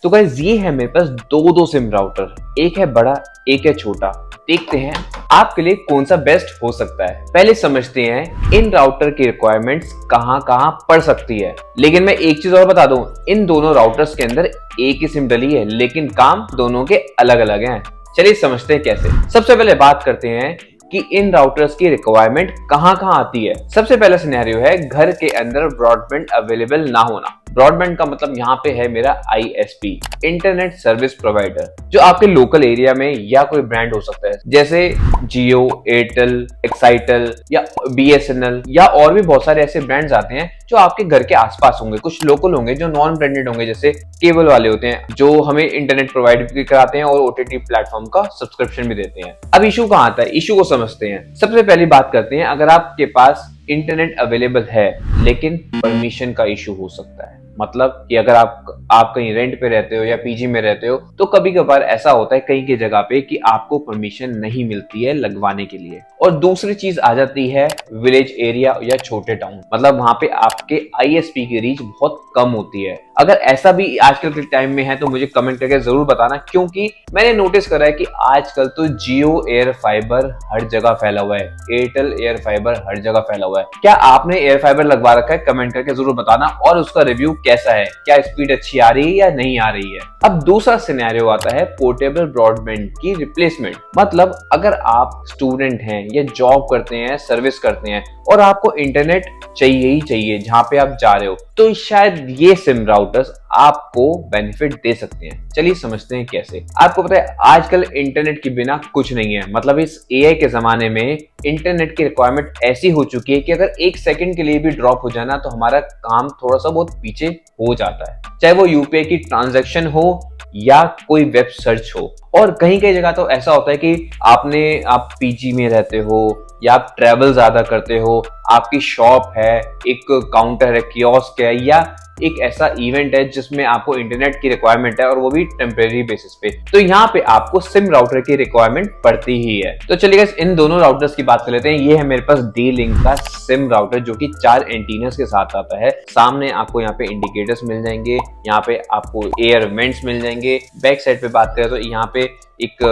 तो गाइस ये है मेरे पास दो सिम राउटर, एक है बड़ा एक है छोटा। देखते हैं आपके लिए कौन सा बेस्ट हो सकता है। पहले समझते हैं इन राउटर की रिक्वायरमेंट्स कहां कहां पड़ सकती है। लेकिन मैं एक चीज और बता दूं, इन दोनों राउटर्स के अंदर एक ही सिम डली है लेकिन काम दोनों के अलग अलग हैं। चलिए समझते हैं कैसे। सबसे पहले बात करते हैं कि इन राउटर्स की रिक्वायरमेंट कहां कहां आती है। सबसे पहला सिनेरियो है घर के अंदर ब्रॉडबैंड अवेलेबल ना होना। ब्रॉडबैंड का मतलब यहाँ पे है मेरा ISP, इंटरनेट सर्विस प्रोवाइडर, जो आपके लोकल एरिया में या कोई ब्रांड हो सकता है जैसे जियो, एयरटेल, एक्साइटल या BSNL या और भी बहुत सारे ऐसे ब्रांड्स आते हैं जो आपके घर के आसपास होंगे। कुछ लोकल होंगे जो नॉन ब्रांडेड होंगे, जैसे केबल वाले होते हैं जो हमें इंटरनेट प्रोवाइड भी कराते हैं और OTT प्लेटफॉर्म का सब्सक्रिप्शन भी देते हैं। अब इशू कहाँ आता है, इशू को समझते हैं। सबसे पहली बात करते हैं, अगर आपके पास इंटरनेट अवेलेबल है लेकिन परमिशन का इशू हो सकता है। मतलब कि अगर आप कहीं रेंट पे रहते हो या PG में रहते हो तो कभी कभार ऐसा होता है कहीं की जगह पे कि आपको परमिशन नहीं मिलती है लगवाने के लिए। और दूसरी चीज आ जाती है विलेज एरिया या छोटे टाउन, मतलब वहां पे आपके ISP की रीच बहुत कम होती है। अगर ऐसा भी आजकल के टाइम में है तो मुझे कमेंट करके जरूर बताना, क्योंकि मैंने नोटिस करा है कि आजकल तो जियो एयर फाइबर हर जगह फैला हुआ है, एयरटेल एयर फाइबर हर जगह फैला हुआ है। क्या आपने एयर फाइबर लगवा रखा है? कमेंट करके जरूर बताना, और उसका रिव्यू कैसा है, क्या स्पीड अच्छी आ रही है या नहीं आ रही है। अब दूसरा सिनेरियो आता है पोर्टेबल ब्रॉडबैंड की रिप्लेसमेंट। मतलब अगर आप स्टूडेंट हैं या जॉब करते हैं, सर्विस करते हैं और आपको इंटरनेट चाहिए ही चाहिए जहां पे आप जा रहे हो, तो शायद ये सिम राउटर्स आपको बेनिफिट दे सकते हैं। चलिए समझते हैं कैसे। आपको पता है आजकल इंटरनेट के बिना कुछ नहीं है। मतलब इस AI के जमाने में इंटरनेट की रिक्वायरमेंट ऐसी हो चुकी है कि अगर एक सेकंड के लिए भी ड्रॉप हो जाना तो हमारा काम थोड़ा सा बहुत पीछे हो जाता है, चाहे वो UPI की ट्रांजैक्शन हो या कोई वेब सर्च हो। और कहीं कहीं जगह तो ऐसा होता है कि आप PG में रहते हो या आप ट्रैवल ज्यादा करते हो, आपकी शॉप है, एक काउंटर है, कियोस्क है, या एक ऐसा इवेंट है जिसमें आपको इंटरनेट की रिक्वायरमेंट है और वो भी टेम्परेरी बेसिस पे, तो यहाँ पे आपको सिम राउटर की रिक्वायरमेंट पड़ती ही है। तो चलिए गाइस इन दोनों राउटर्स की बात कर लेते हैं। ये है मेरे पास D-Link का सिम राउटर जो कि 4 एंटीनास के साथ आता है। सामने आपको यहाँ पे इंडिकेटर्स मिल जाएंगे, यहाँ पे आपको एयर वेंट्स मिल जाएंगे। बैक साइड पे बात करें तो यहाँ पे एक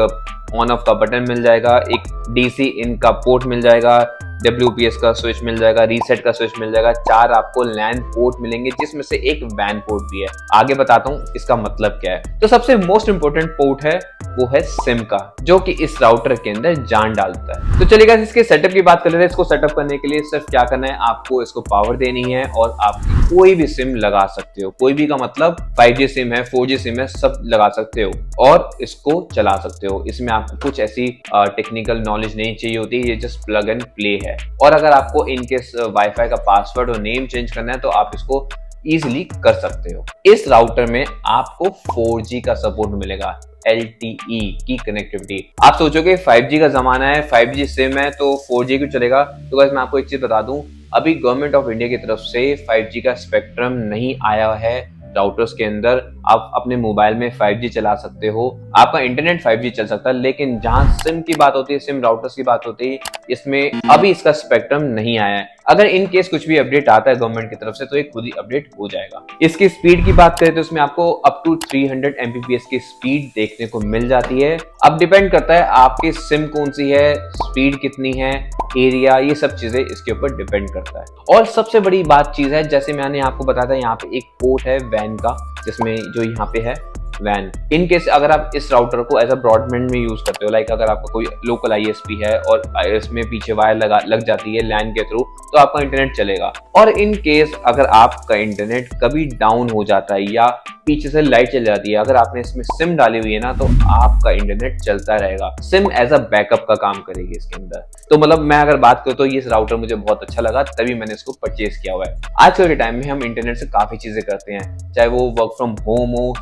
ऑन ऑफ का बटन मिल जाएगा, एक DC इन का पोर्ट मिल जाएगा, WPS का स्विच मिल जाएगा, रीसेट का स्विच मिल जाएगा, 4 आपको LAN पोर्ट मिलेंगे जिसमें से एक WAN पोर्ट भी है। आगे बताता हूँ इसका मतलब क्या है। तो सबसे मोस्ट इंपोर्टेंट पोर्ट है वो है सिम का, जो कि इस राउटर के अंदर जान डालता है। तो चलिए गाइस इसके सेटअप की बात कर लेते हैं। इसको सेटअप करने के लिए सिर्फ क्या करना है, आपको इसको पावर देनी है और आप कोई भी सिम लगा सकते हो। कोई भी का मतलब 5G सिम है, 4G सिम है, सब लगा सकते हो और इसको चला सकते हो। इसमें आपको कुछ ऐसी टेक्निकल नॉलेज नहीं चाहिए होती, ये जस्ट प्लग एंड प्ले है। और अगर आपको इनकेस वाईफाई का पासवर्ड और नेम चेंज करना है तो आप इसको इजीली कर सकते हो। इस राउटर में आपको 4G का सपोर्ट मिलेगा, LTE की कनेक्टिविटी। आप सोचोगे 5G का जमाना है, 5G सिम है तो 4G क्यों चलेगा? तो गाइस मैं आपको एक चीज बता दूं, अभी गवर्नमेंट ऑफ इंडिया की तरफ से 5G का स्पेक्ट्रम नहीं आया है राउटर्स के अंदर। आप अपने मोबाइल में 5G चला सकते हो, आपका इंटरनेट 5G चल सकता है, लेकिन जहां सिम की बात होती है, सिम राउटर्स की बात होती है, इसमें अभी इसका स्पेक्ट्रम नहीं आया है। अगर इन केस कुछ भी अपडेट आता है गवर्नमेंट की तरफ से तो ये खुद ही अपडेट हो जाएगा। इसकी स्पीड की बात करें तो इसमें आपको अप टू 300 Mbps की स्पीड देखने को मिल जाती है। अब डिपेंड करता है आपकी सिम कौन सी है, स्पीड कितनी है, एरिया, ये सब चीजें इसके ऊपर डिपेंड करता है। और सबसे बड़ी बात चीज है, जैसे मैंने आपको बताया था, यहाँ पे एक पोर्ट है WAN का, जिसमें जो यहाँ पे है WAN। इन केस अगर आप इस राउटर को एज अ ब्रॉडबैंड में यूज करते हो, लाइक अगर आपका कोई लोकल ISP है और इसमें पीछे वायर लग जाती है LAN के थ्रू, तो आपका इंटरनेट चलेगा। और इन केस अगर आपका इंटरनेट कभी डाउन हो जाता है या पीछे से लाइट चल जाती है, अगर आपने इसमें सिम डाली हुई है ना, तो आपका इंटरनेट चलता रहेगा। सिम एज अ बैकअप का काम करेगी इसके अंदर। तो मतलब मैं अगर बात करूँ तो ये राउटर मुझे बहुत अच्छा लगा, तभी मैंने इसको परचेज किया हुआ है। आजकल के टाइम में हम इंटरनेट से काफी चीजें करते हैं, चाहे वो वर्क फ्रॉम होम हो,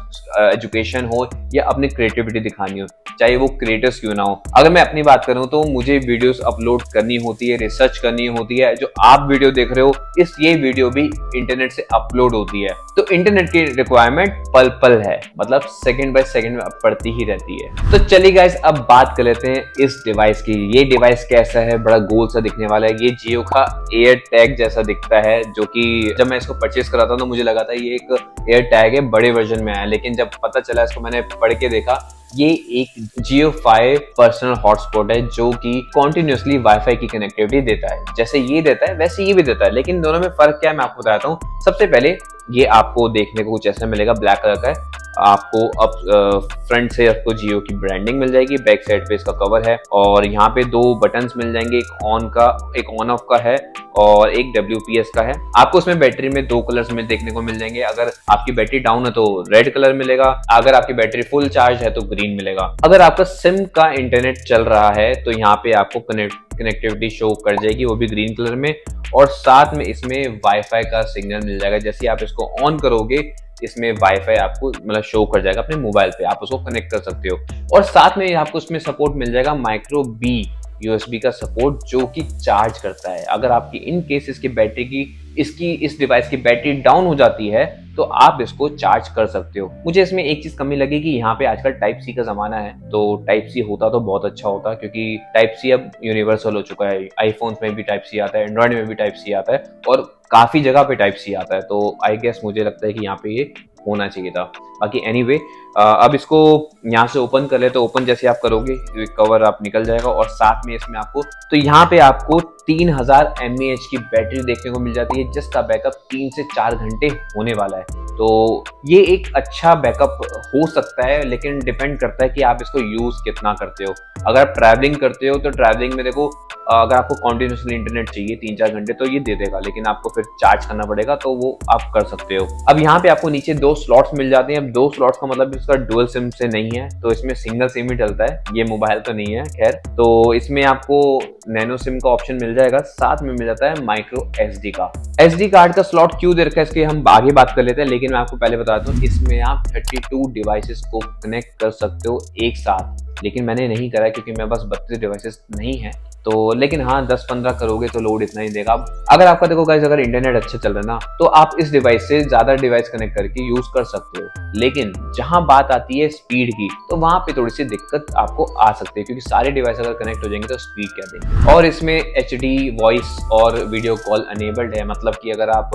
एजुकेशन हो या अपनी क्रिएटिविटी दिखानी हो, चाहे वो क्रिएटर्स क्यों ना हो। अगर मैं अपनी बात करूं तो मुझे वीडियोस अपलोड करनी होती है, रिसर्च करनी होती है। जो आप वीडियो देख रहे हो ये वीडियो भी इंटरनेट से अपलोड होती है, तो इंटरनेट की रिक्वायरमेंट पल पल है, मतलब सेकंड बाय सेकंड में बढ़ती ही रहती है। तो चलिए गाइस, अब बात कर लेते हैं इस डिवाइस की। ये डिवाइस कैसा है, बड़ा गोल सा दिखने वाला है। ये जियो का एयर टैग जैसा दिखता है, जो कि जब मैं इसको परचेस करा था तो मुझे लगा था ये एक एयर टैग है, बड़े वर्जन में आया, लेकिन जब पता चला, इसको मैंने पढ़ के देखा, ये एक Jio 5 पर्सनल हॉटस्पॉट है जो कि कॉन्टिन्यूसली वाईफाई की कनेक्टिविटी देता है। जैसे ये देता है वैसे ये भी देता है, लेकिन दोनों में फर्क क्या है मैं आपको बताता हूँ। सबसे पहले ये आपको देखने को कुछ ऐसा मिलेगा, ब्लैक कलर का है। आपको अब फ्रंट से आपको जियो की ब्रांडिंग मिल जाएगी, बैक साइड पे इसका कवर है, और यहाँ पे दो बटन्स मिल जाएंगे, एक ऑन का, एक ऑन ऑफ का है, और एक WPS का है। आपको इसमें बैटरी में दो कलर्स में देखने को मिल जाएंगे। अगर आपकी बैटरी डाउन है तो रेड कलर मिलेगा, अगर आपकी बैटरी फुल चार्ज है तो ग्रीन मिलेगा। अगर आपका सिम का इंटरनेट चल रहा है तो यहाँ पे आपको कनेक्टिविटी शो कर जाएगी, वो भी ग्रीन कलर में, और साथ में इसमें वाईफाई का सिग्नल मिल जाएगा। जैसे आप इसको ऑन करोगे, इसमें वाईफाई आपको मतलब शो कर जाएगा अपने मोबाइल पे, आप उसको कनेक्ट कर सकते हो। और साथ में आपको इसमें सपोर्ट मिल जाएगा माइक्रो बी USB का सपोर्ट, जो कि चार्ज करता है। अगर आपकी इन केस इसकी बैटरी की इस डिवाइस की बैटरी डाउन हो जाती है तो आप इसको चार्ज कर सकते हो। मुझे इसमें एक चीज कमी लगी कि यहाँ पे आजकल टाइप सी का जमाना है, तो टाइप सी होता तो बहुत अच्छा होता, क्योंकि टाइप सी अब यूनिवर्सल हो चुका है। आईफोन में भी टाइप सी आता है, एंड्रॉइड में भी टाइप सी आता है, और काफी जगह पे टाइप सी आता है। तो आई गेस मुझे लगता है कि यहाँ पे ये होना चाहिए था। बाकी एनीवे, अब इसको यहाँ से ओपन कर ले, तो ओपन जैसे आप करोगे कवर आप निकल जाएगा, और साथ में इसमें आपको, तो यहाँ पे आपको 3000 mAh की बैटरी देखने को मिल जाती है, जिसका बैकअप 3 से 4 घंटे होने वाला है। तो ये एक अच्छा बैकअप हो सकता है, लेकिन डिपेंड करता है कि आप इसको यूज कितना करते हो। अगर आप ट्रैवलिंग करते हो तो ट्रैवलिंग में देखो, अगर आपको कॉन्टिन्यूसली इंटरनेट चाहिए 3-4 घंटे तो ये दे देगा, लेकिन आपको फिर चार्ज करना पड़ेगा, तो वो आप कर सकते हो। अब यहाँ पे आपको नीचे 2 स्लॉट्स मिल जाते हैं। अब 2 स्लॉट्स का मतलब इसका डुअल सिम से नहीं है, तो इसमें सिंगल सिम ही डलता है। ये मोबाइल तो नहीं है खैर। तो इसमें आपको नैनो सिम का ऑप्शन मिल जाएगा, साथ में मिल जाता है माइक्रो SD का। SD कार्ड का स्लॉट क्यों दे रखा है इसके हम आगे बात कर लेते हैं, लेकिन मैं आपको पहले बताता हूँ, इसमें आप 32 डिवाइसेस को कनेक्ट कर सकते हो एक साथ। लेकिन मैंने नहीं करा क्योंकि मेरे पास 32 डिवाइसेस नहीं है, तो लेकिन हाँ 10-15 करोगे तो लोड इतना ही देगा। अगर आपका देखो गाइस, अगर इंटरनेट अच्छा चल रहा है ना, तो आप इस डिवाइस से ज्यादा डिवाइस कनेक्ट करके यूज कर सकते हो। लेकिन जहां बात आती है स्पीड की, तो वहां पे थोड़ी सी दिक्कत आपको आ सकती है, क्योंकि सारे डिवाइस अगर कनेक्ट हो जाएंगे तो स्पीड क्या देंगे। और इसमें HD वॉइस और वीडियो कॉल अनेबल्ड है, मतलब कि अगर आप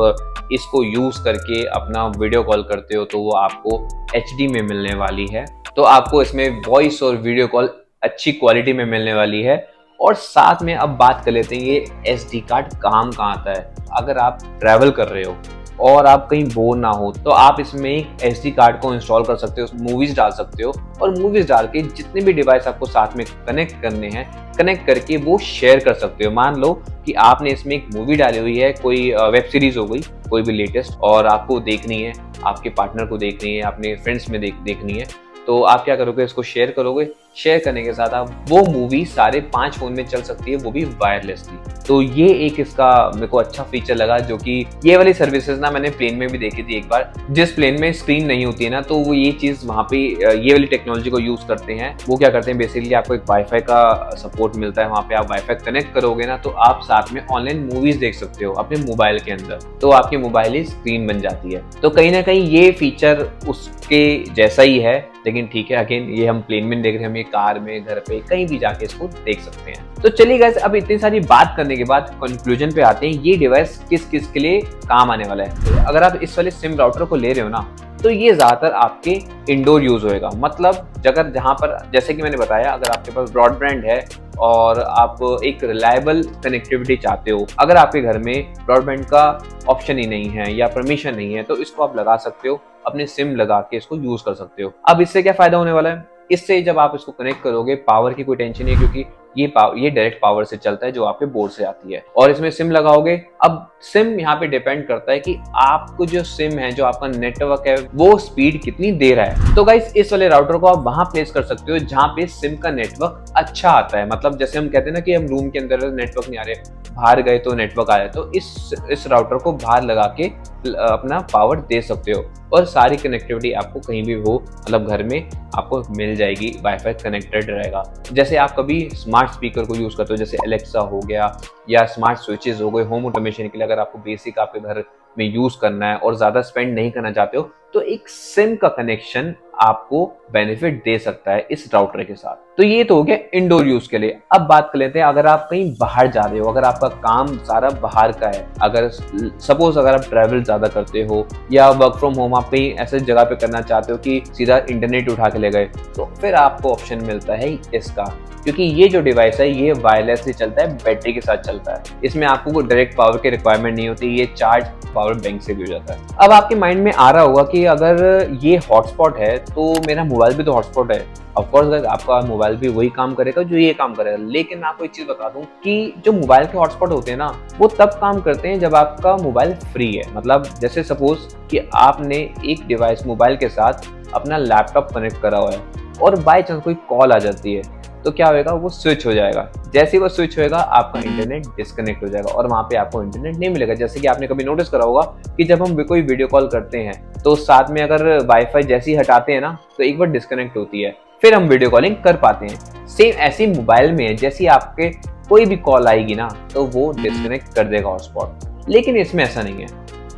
इसको यूज करके अपना वीडियो कॉल करते हो तो वो आपको HD में मिलने वाली है। तो आपको इसमें वॉइस और वीडियो कॉल अच्छी क्वालिटी में मिलने वाली है। और साथ में अब बात कर लेते हैं ये SD कार्ड काम कहाँ आता है। अगर आप ट्रैवल कर रहे हो और आप कहीं बोर ना हो, तो आप इसमें एक SD कार्ड को इंस्टॉल कर सकते हो, मूवीज डाल सकते हो, और मूवीज डाल के जितने भी डिवाइस आपको साथ में कनेक्ट करने हैं, कनेक्ट करके वो शेयर कर सकते हो। मान लो कि आपने इसमें एक मूवी डाली हुई है, कोई वेब सीरीज हो गई, कोई भी लेटेस्ट, और आपको देखनी है, आपके पार्टनर को देखनी है, अपने फ्रेंड्स में देखनी है, तो आप क्या करोगे, इसको शेयर करोगे। शेयर करने के साथ आप वो मूवी सारे 5 फोन में चल सकती है, वो भी वायरलेसली। तो ये एक इसका मेरे को अच्छा फीचर लगा, जो कि ये वाली सर्विसेज ना मैंने प्लेन में भी देखी थी एक बार। जिस प्लेन में स्क्रीन नहीं होती है ना, तो वो ये चीज वहाँ पे ये वाली टेक्नोलॉजी को यूज करते हैं। वो क्या करते हैं, बेसिकली आपको एक वाईफाई का सपोर्ट मिलता है, वहाँ पे आप वाईफाई कनेक्ट करोगे ना, तो आप साथ में ऑनलाइन मूवीज देख सकते हो अपने मोबाइल के अंदर, तो आपके मोबाइल ही स्क्रीन बन जाती है। तो कहीं ना कहीं ये फीचर उसके जैसा ही है, लेकिन ठीक है, अगेन ये हम प्लेन में देख रहे हैं, हम ये कार में, घर पे, कहीं भी जाके इसको देख सकते हैं। तो चलिए गाइस, अब इतनी सारी बात करने के बाद कंक्लूजन पे आते हैं, ये डिवाइस किस किस के लिए काम आने वाला है। तो अगर आप इस वाले सिम राउटर को ले रहे हो ना, तो ये ज्यादातर आपके इंडोर यूज होएगा। मतलब जहां पर, जैसे कि मैंने बताया, अगर आपके पास ब्रॉडबैंड है और आप एक रिलायबल कनेक्टिविटी चाहते हो, अगर आपके घर में ब्रॉडबैंड का ऑप्शन ही नहीं है या परमिशन नहीं है, तो इसको आप लगा सकते हो, अपने सिम लगा के इसको यूज कर सकते हो। अब इससे क्या फायदा होने वाला है, इससे जब आप इसको कनेक्ट करोगे, पावर की कोई टेंशन नहीं है, क्योंकि ये डायरेक्ट पावर से चलता है जो आपके बोर्ड से आती है, और इसमें सिम लगाओगे। अब सिम यहाँ पे डिपेंड करता है कि आपको जो सिम है, जो आपका नेटवर्क है, वो स्पीड कितनी दे रहा है। तो गाइस इस वाले राउटर को आप वहां प्लेस कर सकते हो जहां पे सिम का नेटवर्क अच्छा आता है। मतलब जैसे हम कहते हैं ना कि हम रूम के अंदर नेटवर्क नहीं आ रहे, बाहर गए तो नेटवर्क आया, तो इस राउटर को बाहर लगा के अपना पावर दे सकते हो, और सारी कनेक्टिविटी आपको कहीं भी हो, मतलब घर में आपको मिल जाएगी, वाईफाई कनेक्टेड रहेगा। जैसे आप कभी स्मार्ट स्पीकर को यूज करते हो, जैसे एलेक्सा हो गया या स्मार्ट स्विचेस हो गए होम ऑटोमेशन के लिए, अगर आपको बेसिक आपके घर में यूज करना है और ज्यादा स्पेंड नहीं करना चाहते हो, तो एक सिम का कनेक्शन आपको बेनिफिट दे सकता है इस राउटर के साथ। तो ये तो हो गया इंडोर यूज के लिए। अब बात कर लेते हैं अगर आप कहीं बाहर जा रहे हो, अगर आपका काम सारा बाहर का है, अगर सपोज अगर आप ट्रैवल ज्यादा करते हो या वर्क फ्रॉम होम आप कहीं ऐसे जगह पे करना चाहते हो कि सीधा इंटरनेट उठा के ले गए, तो फिर आपको ऑप्शन मिलता है इसका, क्योंकि ये जो डिवाइस है ये वायरलेसली चलता है, बैटरी के साथ चलता है। इसमें आपको डायरेक्ट पावर की रिक्वायरमेंट नहीं होती, ये चार्ज पावर बैंक से भी हो जाता है। अब आपके माइंड में आ रहा होगा कि अगर ये हॉटस्पॉट है तो मेरा मोबाइल भी तो हॉटस्पॉट है। ऑफकोर्स आपका मोबाइल भी वही काम करेगा जो ये काम करेगा, लेकिन मैं आपको एक चीज बता दूं कि जो मोबाइल के हॉटस्पॉट होते हैं ना, वो तब काम करते हैं जब आपका मोबाइल फ्री है। मतलब जैसे सपोज कि आपने एक डिवाइस मोबाइल के साथ अपना लैपटॉप कनेक्ट करा हुआ है और बाय चांस कोई कॉल आ जाती है, तो क्या होगा, वो स्विच हो जाएगा। जैसे ही वो स्विच होएगा आपका इंटरनेट डिस्कनेक्ट हो जाएगा और वहां पे आपको इंटरनेट नहीं मिलेगा। जैसे कि आपने कभी नोटिस करा होगा कि जब हम कोई वीडियो कॉल करते हैं तो साथ में अगर वाईफाई जैसे ही हटाते हैं ना, तो एक बार डिस्कनेक्ट होती है, फिर हम वीडियो कॉलिंग कर पाते हैं। सेम ऐसे मोबाइल में जैसे आपके कोई भी कॉल आएगी ना, तो वो डिस्कनेक्ट कर देगा हॉटस्पॉट। लेकिन इसमें ऐसा नहीं है।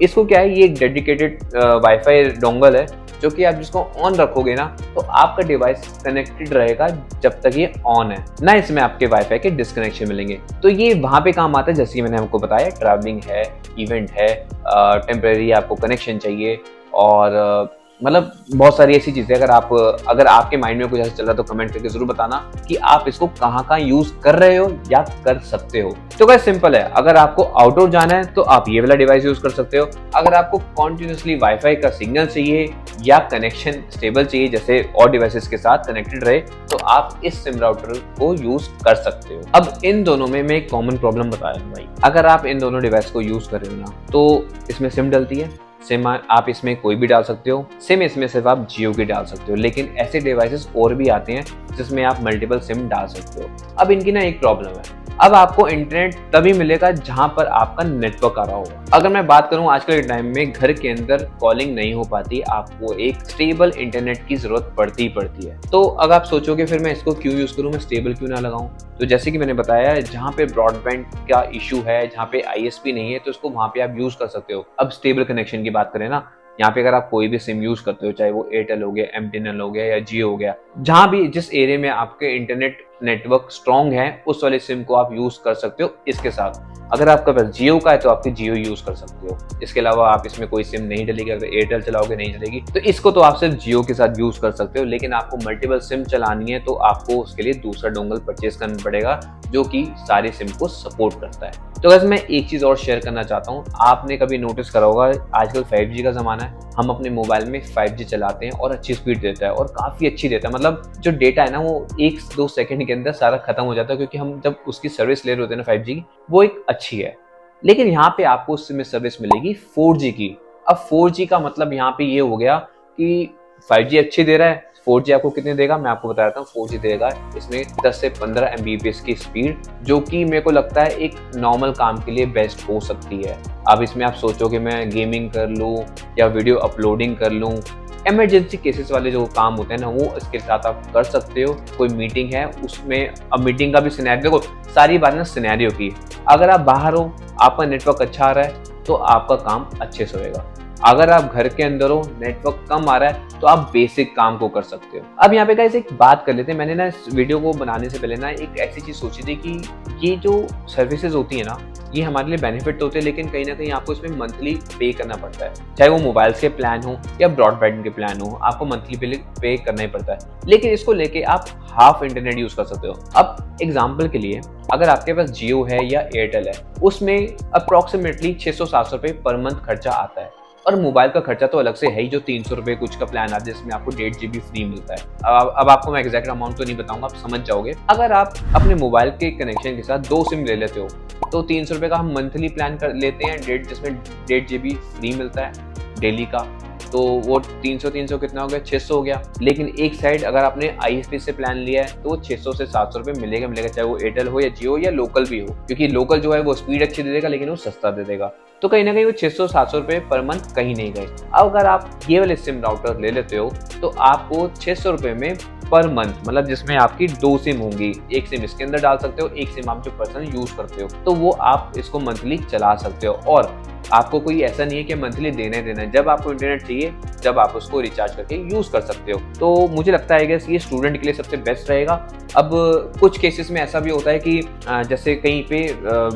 इसको क्या है, ये एक डेडिकेटेड वाईफाई डोंगल है, जो कि आप जिसको ऑन रखोगे ना, तो आपका डिवाइस कनेक्टेड रहेगा जब तक ये ऑन है ना। इसमें आपके वाईफाई के डिस्कनेक्शन मिलेंगे। तो ये वहां पे काम आता है, जैसे कि मैंने आपको बताया, ट्रैवलिंग है, इवेंट है, टेम्परेरी आपको कनेक्शन चाहिए, और मतलब बहुत सारी ऐसी चीजें। अगर आपके माइंड में कुछ ऐसा चल रहा है तो कमेंट करके जरूर बताना कि आप इसको कहाँ यूज कर रहे हो या कर सकते हो। तो गाइस सिंपल है, अगर आपको आउटडोर जाना है तो आप ये वाला डिवाइस यूज कर सकते हो। अगर आपको कॉन्टिन्यूसली वाईफाई का सिग्नल चाहिए या कनेक्शन स्टेबल चाहिए, जैसे और डिवाइसेस के साथ कनेक्टेड रहे, तो आप इस सिम राउटर को यूज कर सकते हो। अब इन दोनों में मैं एक कॉमन प्रॉब्लम बताया भाई, अगर आप इन दोनों डिवाइस को यूज कर रहे हो ना, तो इसमें सिम डलती है। सिम आप इसमें कोई भी डाल सकते हो, सिम इसमें सिर्फ आप जियो की डाल सकते हो, लेकिन ऐसे डिवाइसेस और भी आते हैं जिसमें आप मल्टीपल सिम डाल सकते हो। अब इनकी ना एक प्रॉब्लम है, अब आपको इंटरनेट तभी मिलेगा जहां पर आपका नेटवर्क आ रहा होगा। अगर मैं बात करूं आजकल के टाइम में घर के अंदर कॉलिंग नहीं हो पाती, आपको एक स्टेबल इंटरनेट की जरूरत पड़ती है। तो अगर आप सोचोगे फिर मैं इसको क्यों यूज करूं, मैं स्टेबल क्यों ना लगाऊं, तो जैसे कि मैंने बताया, जहां पे ब्रॉडबैंड का इशू है, जहां पे आईएसपी नहीं है, तो इसको वहां पे आप यूज कर सकते हो। अब स्टेबल कनेक्शन की बात करें ना, यहाँ पे अगर आप कोई भी सिम यूज करते हो, चाहे वो एयरटेल हो गया, एमटीएनएल हो गया या जियो हो गया, जहां भी जिस एरिया में आपके इंटरनेट नेटवर्क स्ट्रॉन्ग है, उस वाले सिम को आप यूज कर सकते हो इसके साथ। अगर आपका पास जियो का है तो आपकी जियो यूज कर सकते हो। इसके अलावा आप इसमें कोई सिम नहीं डलेगी, अगर एयरटेल चलाओगे नहीं चलेगी, तो इसको तो आप सिर्फ जियो के साथ यूज कर सकते हो। लेकिन आपको मल्टीपल सिम चलानी है तो आपको उसके लिए दूसरा डोंगल परचेज करना पड़ेगा, जो कि सारे सिम को सपोर्ट करता है। तो वैसे मैं एक चीज और शेयर करना चाहता हूँ, आपने कभी नोटिस करा होगा, आजकल 5G का जमाना है, हम अपने मोबाइल में 5G चलाते हैं और अच्छी स्पीड देता है और काफी अच्छी देता है। मतलब जो डेटा है ना, वो 1-2 सेकंड के अंदर सारा खत्म हो जाता है, क्योंकि हम जब उसकी सर्विस ले रहे होते हैं ना 5G की, वो एक अच्छी है। लेकिन यहाँ पे आपको उसमें सर्विस मिलेगी 4G की। अब 4G का मतलब यहाँ पे ये हो गया कि 5G अच्छी दे रहा है, 4G आपको कितने देगा मैं आपको बता देता हूँ। 4G देगा इसमें 10 से 15 Mbps की स्पीड, जो कि मेरे को लगता है एक नॉर्मल काम के लिए बेस्ट हो सकती है। अब इसमें आप सोचोगे मैं गेमिंग कर लूँ या वीडियो अपलोडिंग कर लूँ, इमरजेंसी केसेस वाले जो काम होते हैं ना, वो इसके साथ आप कर सकते हो। कोई मीटिंग है उसमें, अब मीटिंग का भी सिनेरियो, देखो सारी बात ना सिनेरियो की। अगर आप बाहर हो, आपका नेटवर्क अच्छा आ रहा है, तो आपका काम अच्छे से होएगा। अगर आप घर के अंदर हो, नेटवर्क कम आ रहा है, तो आप बेसिक काम को कर सकते हो। अब यहाँ पे गाइस एक बात कर लेते हैं। मैंने ना इस वीडियो को बनाने से पहले ना एक ऐसी चीज सोची थी कि ये जो सर्विसेज होती है ना, ये हमारे लिए बेनिफिट तो होते हैं, लेकिन कहीं ना कहीं आपको इसमें मंथली पे करना पड़ता है। चाहे वो मोबाइल के प्लान हो या ब्रॉडबैंड के प्लान हो, आपको मंथली पे करना ही पड़ता है। लेकिन इसको लेके आप हाफ इंटरनेट यूज कर सकते हो। अब एग्जाम्पल के लिए, अगर आपके पास जियो है या एयरटेल है, उसमें अप्रोक्सीमेटली 600-700 रुपये पर मंथ खर्चा आता है। और मोबाइल का खर्चा तो अलग से है ही, जो 300 रुपये कुछ का प्लान आता है जिसमें आपको 1.5 GB फ्री मिलता है। अब आपको मैं एग्जैक्ट अमाउंट तो नहीं बताऊंगा, आप समझ जाओगे। अगर आप अपने मोबाइल के कनेक्शन के साथ 2 सिम ले लेते हो तो 300 रुपये का हम मंथली प्लान कर लेते हैं, जिसमें 1.5 GB फ्री मिलता है डेली का, तो वो 300 कितना हो गया, 600 हो गया। लेकिन एक साइड अगर आपने ISP से प्लान लिया है तो वो 600 से 700 रुपये मिलेगा, चाहे वो एयरटेल हो या जियो या लोकल भी हो, क्योंकि लोकल जो है वो स्पीड अच्छी दे देगा लेकिन वो सस्ता दे देगा। तो कहीं ना कहीं वो 600-700 रुपये पर मंथ कहीं नहीं गए। अब अगर आप ये वाले सिम राउटर ले लेते हो तो आपको 600 रुपये में पर मंथ, मतलब जिसमें आपकी 2 सिम होंगी, एक सिम इसके अंदर डाल सकते हो, एक सिम आप जो पर्सनल यूज करते हो, तो वो आप इसको मंथली चला सकते हो। और आपको कोई ऐसा नहीं है कि मंथली देना ही देना है, जब आपको इंटरनेट चाहिए जब आप उसको रिचार्ज करके यूज कर सकते हो। तो मुझे लगता है कि ये स्टूडेंट के लिए सबसे बेस्ट रहेगा। अब कुछ केसेस में ऐसा भी होता है कि जैसे कहीं पे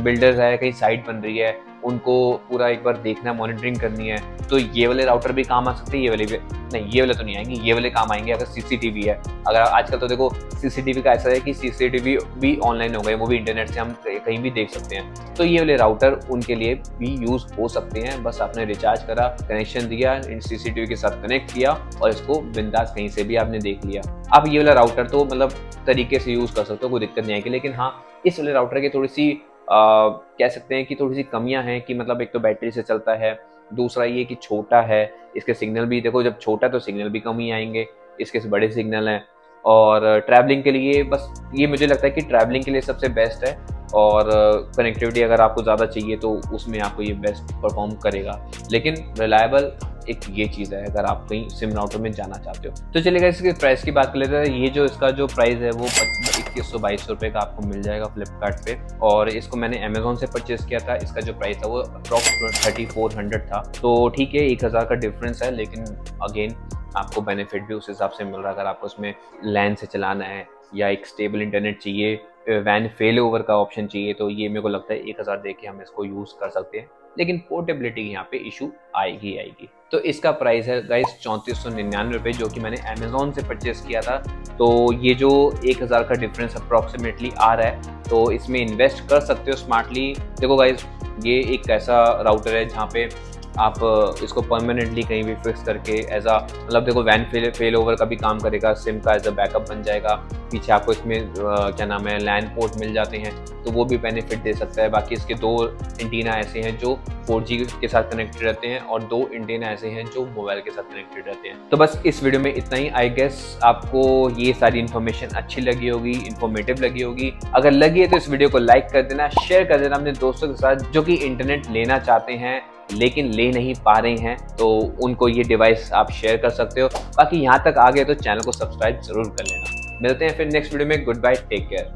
बिल्डर्स है, कहीं साइट बन रही है, उनको पूरा एक बार देखना, मॉनिटरिंग करनी है, तो ये वाले राउटर भी काम आ सकते हैं, ये वाले भी नहीं, ये वाले तो नहीं आएंगे, ये वाले काम आएंगे अगर CCTV है। अगर आजकल तो देखो CCTV का ऐसा है कि CCTV भी ऑनलाइन हो गए, वो भी इंटरनेट से हम कहीं भी देख सकते हैं, तो ये वाले राउटर उनके लिए भी यूज हो सकते हैं। बस आपने रिचार्ज करा, कनेक्शन दिया, इन CCTV के साथ कनेक्ट किया और इसको बिंदास कहीं से भी आपने देख लिया। आप ये वाला राउटर तो मतलब तरीके से यूज कर सकते हो, कोई दिक्कत नहीं आएगी। लेकिन हाँ, इस वाले राउटर की थोड़ी सी कह सकते हैं कि थोड़ी सी कमियां हैं कि मतलब एक तो बैटरी से चलता है, दूसरा ये कि छोटा है, इसके सिग्नल भी देखो, जब छोटा तो सिग्नल भी कम ही आएंगे, इसके बड़े सिग्नल हैं। और ट्रैवलिंग के लिए बस ये मुझे लगता है कि ट्रैवलिंग के लिए सबसे बेस्ट है, और कनेक्टिविटी अगर आपको ज़्यादा चाहिए तो उसमें आपको ये बेस्ट परफॉर्म करेगा। लेकिन रिलायबल एक ये चीज़ है अगर आप कहीं सिम राउटर में जाना चाहते हो। तो चलिएगा इसके प्राइस की बात कर लेते हैं। ये जो इसका जो प्राइस है वो 2122 रुपये का आपको मिल जाएगा फ्लिपकार्ट पे, और इसको मैंने अमेजोन से परचेज किया था। इसका जो प्राइस था वो अप्रॉक्स 3400 था, तो ठीक है 1000 का डिफरेंस है, लेकिन अगेन आपको बेनिफिट भी उस हिसाब से मिल रहा है। अगर आपको उसमें लैन से चलाना है या एक स्टेबल इंटरनेट चाहिए, वैन फेल ओवर का ऑप्शन चाहिए, तो ये मेरे को लगता है 1000 दे के हम इसको यूज़ कर सकते हैं। लेकिन पोर्टेबिलिटी की यहाँ पे इशू आएगी। तो इसका प्राइस है गाइस 3499 रुपये, जो कि मैंने अमेजोन से परचेस किया था। तो ये जो 1000 का डिफरेंस अप्रॉक्सीमेटली आ रहा है, तो इसमें इन्वेस्ट कर सकते हो स्मार्टली। देखो गाइस, ये एक ऐसा राउटर है जहाँ पे आप इसको परमानेंटली कहीं भी फिक्स करके एज अ, मतलब देखो वैन फेल ओवर का भी काम करेगा, सिम का एज अ बैकअप बन जाएगा। पीछे आपको इसमें क्या नाम है, लैन पोर्ट मिल जाते हैं, तो वो भी बेनिफिट दे सकता है। बाकी इसके 2 एंटीना ऐसे हैं जो 4G के साथ कनेक्टेड रहते हैं, और 2 एंटीना ऐसे हैं जो मोबाइल के साथ कनेक्टेड रहते हैं। तो बस इस वीडियो में इतना ही। आई गेस आपको ये सारी इन्फॉर्मेशन अच्छी लगी होगी, इन्फॉर्मेटिव लगी होगी। अगर लगी है तो इस वीडियो को लाइक कर देना, शेयर कर देना अपने दोस्तों के साथ जो कि इंटरनेट लेना चाहते हैं लेकिन ले नहीं पा रहे हैं, तो उनको ये डिवाइस आप शेयर कर सकते हो। बाकी यहाँ तक आ गए तो चैनल को सब्सक्राइब जरूर कर लेना। मिलते हैं फिर नेक्स्ट वीडियो में। Goodbye, take care.